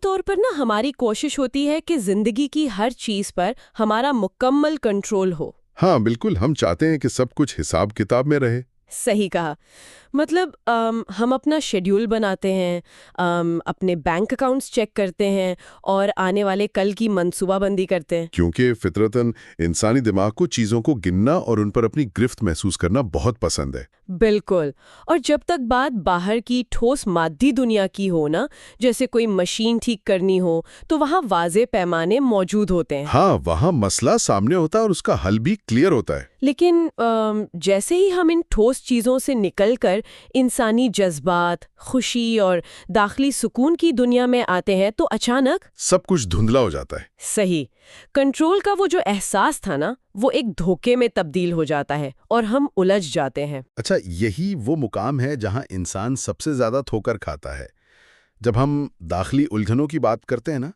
طور پر نا ہماری کوشش ہوتی ہے کہ زندگی کی ہر چیز پر ہمارا مکمل کنٹرول ہو۔ ہاں بالکل، ہم چاہتے ہیں کہ سب کچھ حساب کتاب میں رہے۔ صحیح کہا۔ مطلب ہم اپنا شیڈیول بناتے ہیں، اپنے بینک اکاؤنٹس چیک کرتے ہیں اور آنے والے کل کی منصوبہ بندی کرتے ہیں۔ کیونکہ فطرتاً انسانی دماغ کو چیزوں کو گننا اور ان پر اپنی گرفت محسوس کرنا بہت پسند ہے۔ بالکل، اور جب تک بات باہر کی ٹھوس مادی دنیا کی ہو نا، جیسے کوئی مشین ٹھیک کرنی ہو، تو وہاں واضح پیمانے موجود ہوتے ہیں۔ ہاں، وہاں مسئلہ سامنے ہوتا ہے اور اس کا حل بھی کلیئر ہوتا ہے۔ لیکن جیسے ہی ہم ان ٹھوس چیزوں سے نکل کر انسانی جذبات، خوشی اور داخلی سکون کی دنیا میں آتے ہیں تو اچانک سب کچھ دھندلا ہو جاتا ہے۔ صحیح، کنٹرول کا وہ جو احساس تھا نا، وہ ایک دھوکے میں تبدیل ہو جاتا ہے اور ہم الجھ جاتے ہیں۔ اچھا، یہی وہ مقام ہے جہاں انسان سب سے زیادہ ٹھوکر کھاتا ہے۔ جب ہم داخلی الجھنوں کی بات کرتے ہیں نا،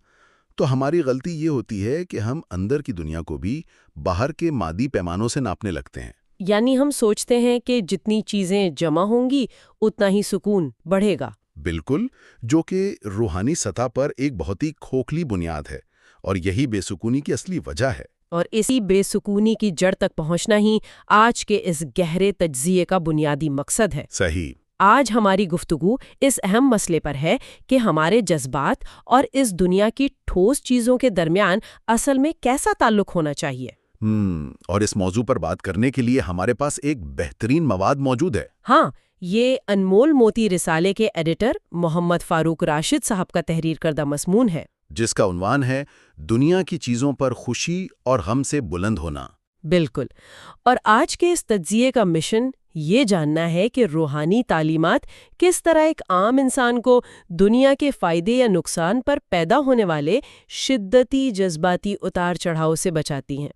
تو ہماری غلطی یہ ہوتی ہے کہ ہم اندر کی دنیا کو بھی باہر کے مادی پیمانوں سے ناپنے لگتے ہیں۔ یعنی ہم سوچتے ہیں کہ جتنی چیزیں جمع ہوں گی اتنا ہی سکون بڑھے گا۔ بالکل، جو کہ روحانی سطح پر ایک بہت ہی کھوکھلی بنیاد ہے، اور یہی بے سکونی کی اصلی وجہ ہے۔ اور اسی بے سکونی کی جڑ تک پہنچنا ہی آج کے اس گہرے تجزیے کا بنیادی مقصد ہے۔ صحیح۔ آج ہماری گفتگو اس اہم مسئلے پر ہے کہ ہمارے جذبات اور اس دنیا کی ٹھوس چیزوں کے درمیان اصل میں کیسا تعلق ہونا چاہیے۔ اور اس موضوع پر بات کرنے کے لیے ہمارے پاس ایک بہترین مواد موجود ہے۔ ہاں، یہ انمول موتی رسالے کے ایڈیٹر محمد فاروق راشد صاحب کا تحریر کردہ مضمون ہے، جس کا عنوان ہے دنیا کی چیزوں پر خوشی اور غم سے بلند ہونا۔ بالکل، اور آج کے اس تجزیے کا مشن یہ جاننا ہے کہ روحانی تعلیمات کس طرح ایک عام انسان کو دنیا کے فائدے یا نقصان پر پیدا ہونے والے شدتی جذباتی اتار چڑھاؤ سے بچاتی ہیں،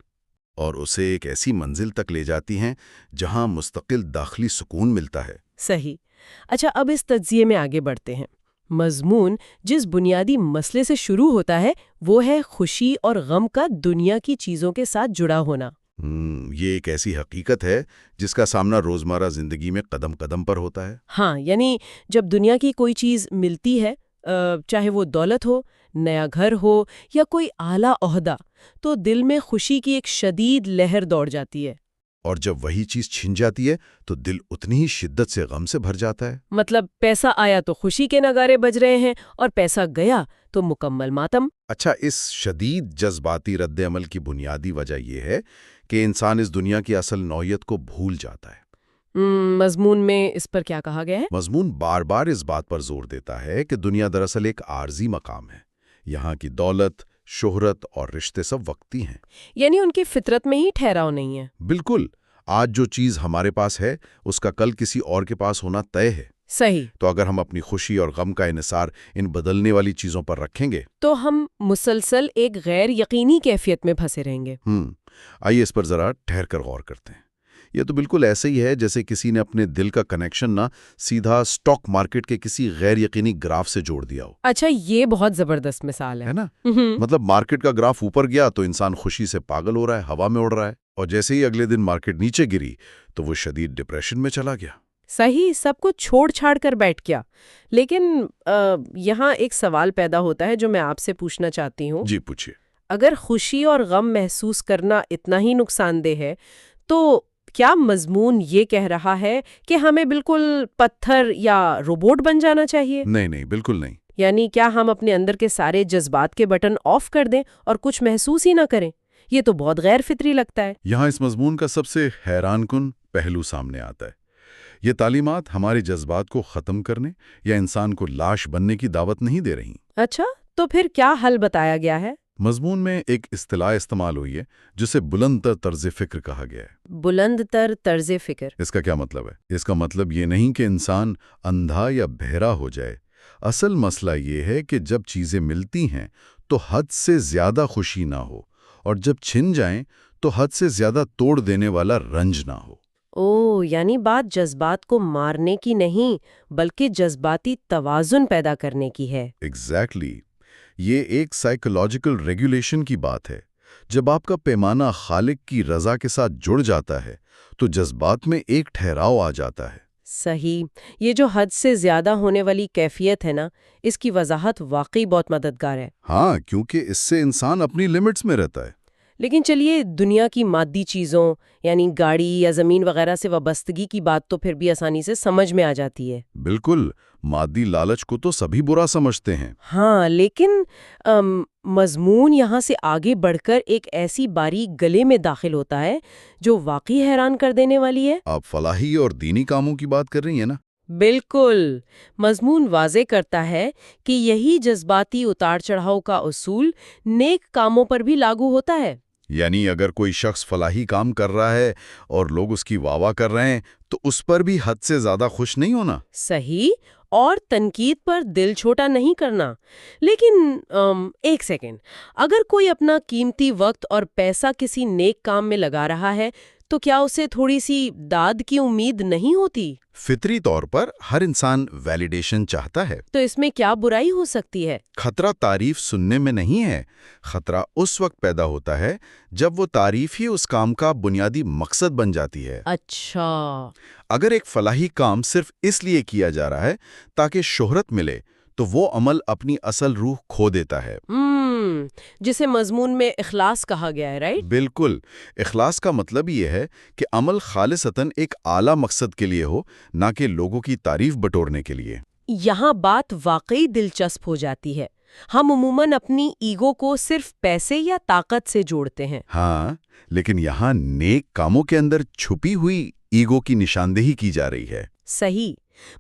اور اسے ایک ایسی منزل تک لے جاتی ہیں جہاں مستقل داخلی سکون ملتا ہے۔ صحیح۔ اچھا، اب اس تجزیے میں آگے بڑھتے ہیں۔ مضمون جس بنیادی مسئلے سے شروع ہوتا ہے وہ ہے خوشی اور غم کا دنیا کی چیزوں کے ساتھ جڑا ہونا۔ یہ ایک ایسی حقیقت ہے جس کا سامنا روزمرہ زندگی میں قدم قدم پر ہوتا ہے۔ ہاں، یعنی جب دنیا کی کوئی چیز ملتی ہے، چاہے وہ دولت ہو، نیا گھر ہو یا کوئی اعلیٰ عہدہ، تو دل میں خوشی کی ایک شدید لہر دوڑ جاتی ہے۔ اور جب وہی چیز چھن جاتی ہے تو دل اتنی ہی شدت سے غم سے بھر جاتا ہے۔ مطلب پیسہ آیا تو خوشی کے نغارے بج رہے ہیں، اور پیسہ گیا تو مکمل ماتم۔ اچھا، اس شدید جذباتی رد عمل کی بنیادی وجہ یہ ہے کہ انسان اس دنیا کی اصل نوعیت کو بھول جاتا ہے۔ مضمون میں اس پر کیا کہا گیا ہے؟ مضمون بار بار اس بات پر زور دیتا ہے کہ دنیا دراصل ایک عارضی مقام ہے۔ یہاں کی دولت، شہرت اور رشتے سب وقتی ہیں، یعنی ان کی فطرت میں ہی ٹھہراؤ نہیں ہے۔ بالکل۔ آج جو چیز ہمارے پاس ہے اس کا کل کسی اور کے پاس ہونا طے ہے۔ صحیح۔ تو اگر ہم اپنی خوشی اور غم کا انحصار ان بدلنے والی چیزوں پر رکھیں گے تو ہم مسلسل ایک غیر یقینی کیفیت میں پھنسے رہیں گے۔ آئیے اس پر ذرا ٹھہر کر غور کرتے ہیں۔ یہ تو بالکل ایسے ہی ہے جیسے کسی نے اپنے دل کا کنیکشن نہ سیدھا سٹاک مارکیٹ کے کسی غیر یقینی گراف سے جوڑ دیا ہو۔ اچھا، یہ بہت زبردست مثال ہے نا؟ مطلب مارکیٹ کا گراف اوپر گیا تو انسان خوشی سے پاگل ہو رہا ہے، ہوا میں اڑ رہا ہے، اور جیسے ہی اگلے دن مارکیٹ نیچے گری تو وہ شدید ڈپریشن میں چلا گیا۔ صحیح، سب کچھ چھوڑ چھاڑ کر بیٹھ گیا۔ لیکن یہاں ایک سوال پیدا ہوتا ہے جو میں آپ سے پوچھنا چاہتی ہوں۔ جی پوچھیے۔ اگر خوشی اور غم محسوس کرنا اتنا ہی نقصان دہ ہے تو کیا مضمون یہ کہہ رہا ہے کہ ہمیں بالکل پتھر یا روبوٹ بن جانا چاہیے؟ نہیں، بالکل نہیں۔ یعنی کیا ہم اپنے اندر کے سارے جذبات کے بٹن آف کر دیں اور کچھ محسوس ہی نہ کریں؟ یہ تو بہت غیر فطری لگتا ہے۔ یہاں اس مضمون کا سب سے حیران کن پہلو سامنے آتا ہے۔ یہ تعلیمات ہمارے جذبات کو ختم کرنے یا انسان کو لاش بننے کی دعوت نہیں دے رہی۔ اچھا، تو پھر کیا حل بتایا گیا ہے؟ مضمون میں ایک اصطلاح استعمال ہوئی ہے جسے بلند تر طرز فکر کہا گیا ہے۔ بلند تر طرز فکر؟ اس کا کیا مطلب ہے؟ اس کا مطلب یہ نہیں کہ انسان اندھا یا بہرا ہو جائے۔ اصل مسئلہ یہ ہے کہ جب چیزیں ملتی ہیں تو حد سے زیادہ خوشی نہ ہو، اور جب چھن جائیں تو حد سے زیادہ توڑ دینے والا رنج نہ ہو۔ یعنی بات جذبات کو مارنے کی نہیں بلکہ جذباتی توازن پیدا کرنے کی ہے۔ ایگزیکٹلی۔ یہ ایک سائیکولوجیکل ریگولیشن کی بات ہے۔ جب آپ کا پیمانہ خالق کی رضا کے ساتھ جڑ جاتا ہے تو جذبات میں ایک ٹھہراؤ آ جاتا ہے۔ صحیح. یہ جو حد سے زیادہ ہونے والی کیفیت ہے نا، اس کی وضاحت واقعی بہت مددگار ہے. ہاں، کیونکہ اس سے انسان اپنی لمٹس میں رہتا ہے. لیکن چلیے دنیا کی مادی چیزوں یعنی گاڑی یا زمین وغیرہ سے وابستگی کی بات تو پھر بھی آسانی سے سمجھ میں آ جاتی ہے. بالکل، مادی لالچ کو تو سبھی برا سمجھتے ہیں. ہاں، لیکن مضمون یہاں سے آگے بڑھ کر ایک ایسی باریک گلے میں داخل ہوتا ہے جو واقعی حیران کر دینے والی ہے. آپ فلاحی اور دینی کاموں کی بات کر رہی ہیں نا؟ بالکل. مضمون واضح کرتا ہے کہ یہی جذباتی اتار چڑھاؤ کا اصول نیک کاموں پر بھی لاگو ہوتا ہے. یعنی اگر کوئی شخص فلاحی کام کر رہا ہے اور لوگ اس کی واہ واہ کر رہے ہیں تو اس پر بھی حد سے زیادہ خوش نہیں ہونا. صحیح. اور تنقید پر دل چھوٹا نہیں کرنا. لیکن ایک سیکنڈ، اگر کوئی اپنا قیمتی وقت اور پیسہ کسی نیک کام میں لگا رہا ہے تو کیا اسے تھوڑی سی داد کی امید نہیں ہوتی؟ فطری طور پر ہر انسان ویلیڈیشن چاہتا ہے. تو اس میں کیا برائی ہو سکتی ہے؟ خطرہ تعریف سننے میں نہیں ہے. خطرہ اس وقت پیدا ہوتا ہے جب وہ تعریف ہی اس کام کا بنیادی مقصد بن جاتی ہے. اچھا. اگر ایک فلاحی کام صرف اس لیے کیا جا رہا ہے تاکہ شہرت ملے تو وہ عمل اپنی اصل روح کھو دیتا ہے. جسے مضمون میں اخلاص کہا گیا ہے، رائٹ؟ بالکل. اخلاص کا مطلب یہ ہے کہ عمل خالصتاً ایک اعلیٰ مقصد کے لیے ہو، نہ کہ لوگوں کی تعریف بٹورنے کے لیے. یہاں بات واقعی دلچسپ ہو جاتی ہے. ہم عموماً اپنی ایگو کو صرف پیسے یا طاقت سے جوڑتے ہیں. ہاں، لیکن یہاں نیک کاموں کے اندر چھپی ہوئی ایگو کی نشاندہی کی جا رہی ہے. صحیح.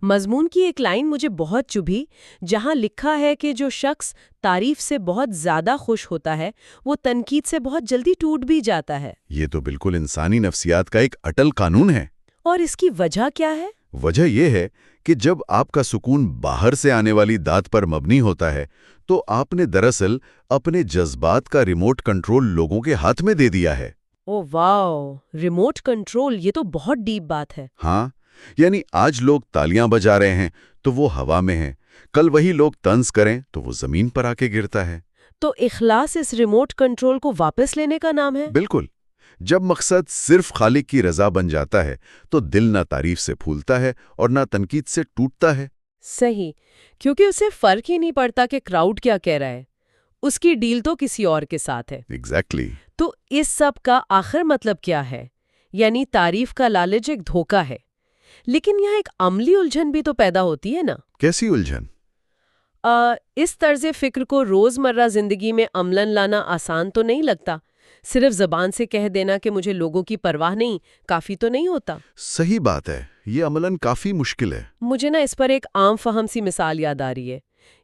مضمون کی ایک لائن مجھے بہت چبھی، جہاں لکھا ہے کہ جو شخص تعریف سے بہت زیادہ خوش ہوتا ہے وہ تنقید سے بہت جلدی ٹوٹ بھی جاتا ہے. یہ تو بالکل انسانی نفسیات کا ایک اٹل قانون ہے. اور اس کی وجہ کیا ہے؟ وجہ یہ ہے کہ جب آپ کا سکون باہر سے آنے والی داد پر مبنی ہوتا ہے تو آپ نے دراصل اپنے جذبات کا ریموٹ کنٹرول لوگوں کے ہاتھ میں دے دیا ہے. او واو، ریموٹ کنٹرول، یہ تو بہت ڈیپ بات ہے. ہاں، یعنی آج لوگ تالیاں بجا رہے ہیں تو وہ ہوا میں ہیں، کل وہی لوگ طنز کریں تو وہ زمین پر آ کے گرتا ہے. تو اخلاص اس ریموٹ کنٹرول کو واپس لینے کا نام ہے؟ بالکل. جب مقصد صرف خالق کی رضا بن جاتا ہے تو دل نہ تعریف سے پھولتا ہے اور نہ تنقید سے ٹوٹتا ہے. صحیح. کیونکہ اسے فرق ہی نہیں پڑتا کہ کراؤڈ کیا کہہ رہا ہے، اس کی ڈیل تو کسی اور کے ساتھ ہے. ایگزیکٹلی. تو اس سب کا آخر مطلب کیا ہے؟ یعنی تعریف کا لالچ ایک دھوکہ ہے. لیکن یہاں ایک عملی الجھن بھی تو پیدا ہوتی ہے نا؟ کیسی الجھن؟ اس طرز فکر کو روزمرہ زندگی میں عملاً لانا آسان تو نہیں لگتا. صرف زبان سے کہہ دینا کہ مجھے لوگوں کی پرواہ نہیں، کافی تو نہیں ہوتا. صحیح بات ہے، یہ عملاً کافی مشکل ہے. مجھے نا اس پر ایک عام فہم سی مثال یاد آ رہی ہے.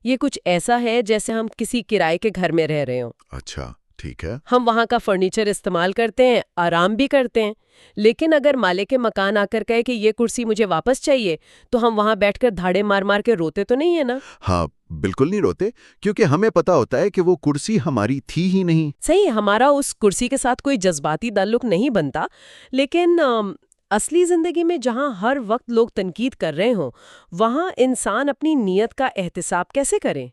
یہ کچھ ایسا ہے جیسے ہم کسی کرائے کے گھر میں رہ رہے ہوں. اچھا، ٹھیک ہے. ہم وہاں کا فرنیچر استعمال کرتے ہیں، آرام بھی کرتے ہیں. لیکن اگر مالک مکان آ کر کہے کہ یہ کرسی مجھے واپس چاہیے تو ہم وہاں بیٹھ کر دھاڑے مار مار کے روتے تو نہیں ہے نا؟ ہاں، بالکل نہیں روتے، کیونکہ ہمیں پتا ہوتا ہے کہ وہ کرسی ہماری تھی ہی نہیں. صحیح، ہمارا اس کرسی کے ساتھ کوئی جذباتی تعلق نہیں بنتا. لیکن اصلی زندگی میں جہاں ہر وقت لوگ تنقید کر رہے ہوں وہاں انسان اپنی نیت کا احتساب کیسے کرے؟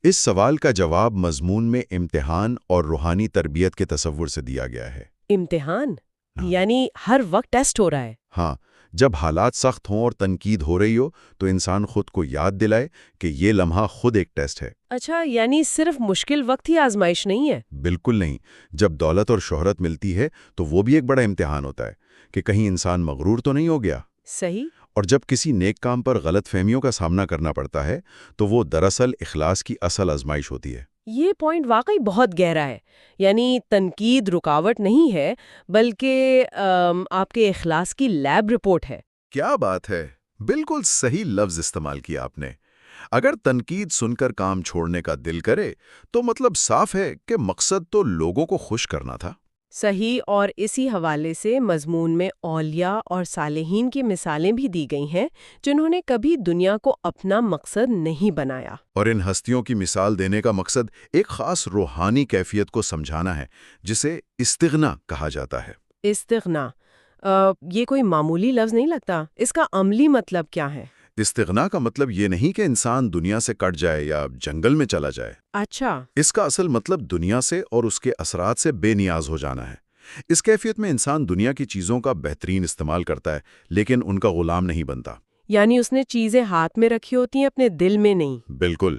اس سوال کا جواب مضمون میں امتحان اور روحانی تربیت کے تصور سے دیا گیا ہے. امتحان؟ یعنی ہر وقت ٹیسٹ ہو رہا ہے؟ ہاں، جب حالات سخت ہوں اور تنقید ہو رہی ہو تو انسان خود کو یاد دلائے کہ یہ لمحہ خود ایک ٹیسٹ ہے. اچھا، یعنی صرف مشکل وقت ہی آزمائش نہیں ہے؟ بالکل نہیں. جب دولت اور شہرت ملتی ہے تو وہ بھی ایک بڑا امتحان ہوتا ہے کہ کہیں انسان مغرور تو نہیں ہو گیا. صحیح. اور جب کسی نیک کام پر غلط فہمیوں کا سامنا کرنا پڑتا ہے تو وہ دراصل اخلاص کی اصل آزمائش ہوتی ہے. یہ پوائنٹ واقعی بہت گہرا ہے. یعنی تنقید رکاوٹ نہیں ہے بلکہ آپ کے اخلاص کی لیب رپورٹ ہے. کیا بات ہے! بالکل صحیح لفظ استعمال کیا آپ نے. اگر تنقید سن کر کام چھوڑنے کا دل کرے تو مطلب صاف ہے کہ مقصد تو لوگوں کو خوش کرنا تھا. صحیح. اور اسی حوالے سے مضمون میں اولیاء اور صالحین کی مثالیں بھی دی گئی ہیں جنہوں نے کبھی دنیا کو اپنا مقصد نہیں بنایا. اور ان ہستیوں کی مثال دینے کا مقصد ایک خاص روحانی کیفیت کو سمجھانا ہے جسے استغنا کہا جاتا ہے. استغنا، یہ کوئی معمولی لفظ نہیں لگتا. اس کا عملی مطلب کیا ہے؟ استغنا کا مطلب یہ نہیں کہ انسان دنیا سے کٹ جائے یا جنگل میں چلا جائے. اچھا. اس کا اصل مطلب دنیا سے اور اس کے اثرات سے بے نیاز ہو جانا ہے. اس کیفیت میں انسان دنیا کی چیزوں کا بہترین استعمال کرتا ہے لیکن ان کا غلام نہیں بنتا. یعنی اس نے چیزیں ہاتھ میں رکھی ہوتی ہیں، اپنے دل میں نہیں۔ بالکل۔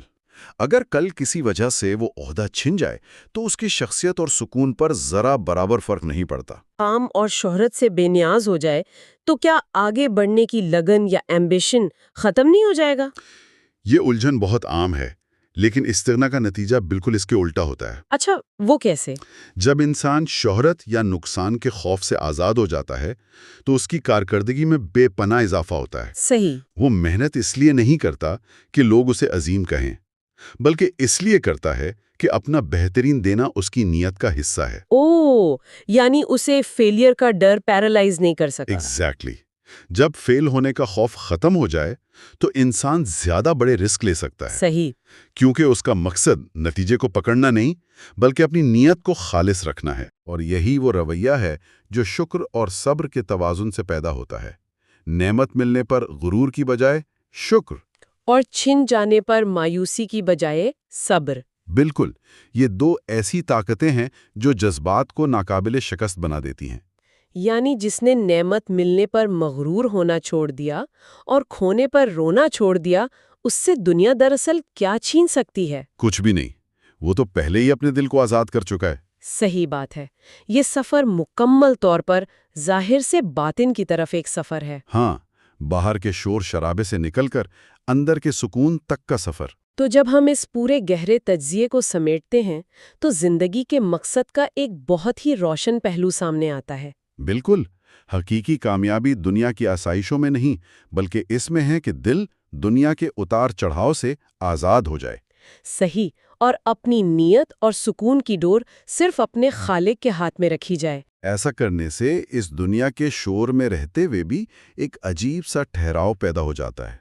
اگر کل کسی وجہ سے وہ عہدہ چھن جائے تو اس کی شخصیت اور سکون پر ذرا برابر فرق نہیں پڑتا۔ کام اور شہرت سے بے نیاز ہو جائے تو کیا آگے بڑھنے کی لگن یا ایمبیشن ختم نہیں ہو جائے گا؟ یہ الجھن بہت عام ہے، لیکن استغنا کا نتیجہ بالکل اس کے الٹا ہوتا ہے۔ اچھا، وہ کیسے؟ جب انسان شہرت یا نقصان کے خوف سے آزاد ہو جاتا ہے تو اس کی کارکردگی میں بے پناہ اضافہ ہوتا ہے۔ صحیح۔ وہ محنت اس لیے نہیں کرتا کہ لوگ اسے عظیم کہیں، بلکہ اس لیے کرتا ہے کہ اپنا بہترین دینا اس کی نیت کا حصہ ہے۔ یعنی اسے فیلئر کا ڈر پیرالائز نہیں کر سکتا۔ ایگزیکٹلی۔ جب فیل ہونے کا خوف ختم ہو جائے تو انسان زیادہ بڑے رسک لے سکتا ہے۔ صحیح۔ کیونکہ اس کا مقصد نتیجے کو پکڑنا نہیں بلکہ اپنی نیت کو خالص رکھنا ہے، اور یہی وہ رویہ ہے جو شکر اور صبر کے توازن سے پیدا ہوتا ہے۔ نعمت ملنے پر غرور کی بجائے شکر، اور چھن جانے پر مایوسی کی بجائے صبر۔ بالکل۔ یہ دو ایسی طاقتیں ہیں جو جذبات کو ناقابل شکست بنا دیتی ہیں۔ یعنی جس نے نعمت ملنے پر مغرور ہونا چھوڑ دیا اور کھونے پر رونا چھوڑ دیا، اس سے دنیا دراصل کیا چھین سکتی ہے؟ کچھ بھی نہیں، وہ تو پہلے ہی اپنے دل کو آزاد کر چکا ہے۔ صحیح بات ہے۔ یہ سفر مکمل طور پر ظاہر سے باطن کی طرف ایک سفر ہے۔ ہاں، باہر کے شور شرابے سے نکل کر اندر کے سکون تک کا سفر۔ تو جب ہم اس پورے گہرے تجزیے کو سمیٹتے ہیں تو زندگی کے مقصد کا ایک بہت ہی روشن پہلو سامنے آتا ہے۔ بالکل۔ حقیقی کامیابی دنیا کی آسائشوں میں نہیں بلکہ اس میں ہے کہ دل دنیا کے اتار چڑھاؤ سے آزاد ہو جائے۔ صحیح، اور اپنی نیت اور سکون کی ڈور صرف اپنے خالق کے ہاتھ میں رکھی جائے۔ ایسا کرنے سے اس دنیا کے شور میں رہتے ہوئے بھی ایک عجیب سا ٹھہراؤ پیدا ہو جاتا ہے۔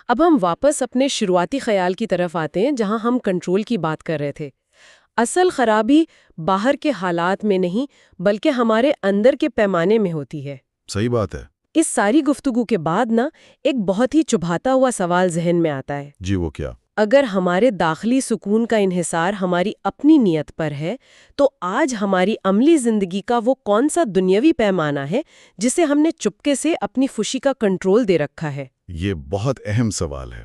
اب ہم واپس اپنے شروعاتی خیال کی طرف آتے ہیں جہاں ہم کنٹرول کی بات کر رہے تھے۔ اصل خرابی باہر کے حالات میں نہیں بلکہ ہمارے اندر کے پیمانے میں ہوتی ہے۔ صحیح بات ہے۔ اس ساری گفتگو کے بعد ایک بہت ہی چبھاتا ہوا سوال ذہن میں آتا ہے۔ جی، وہ کیا؟ اگر ہمارے داخلی سکون کا انحصار ہماری اپنی نیت پر ہے تو آج ہماری عملی زندگی کا وہ کون سا دنیاوی پیمانہ ہے جسے ہم نے چپکے سے اپنی خوشی کا کنٹرول دے رکھا ہے؟ یہ بہت اہم سوال ہے۔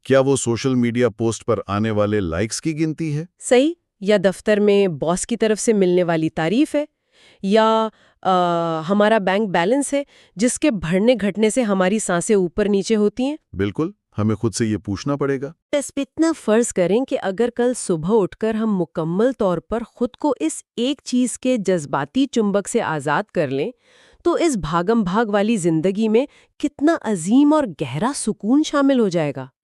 کیا وہ سوشل میڈیا پوسٹ پر آنے والے لائکس کی گنتی ہے؟ صحیح، یا دفتر میں باس کی طرف سے ملنے والی تعریف ہے، یا ہمارا بینک بیلنس ہے جس کے بڑھنے گھٹنے سے ہماری سانسیں اوپر نیچے ہوتی ہیں؟ بالکل، ہمیں خود سے یہ پوچھنا پڑے گا۔ بس اتنا فرض کریں کہ اگر کل صبح اٹھ کر ہم مکمل طور پر خود کو اس ایک چیز کے جذباتی چمبک سے آزاد کر لیں تو اس بھاگم بھاگ والی زندگی میں کتنا عظیم اور گہرا سکون شامل ہو جائے گا۔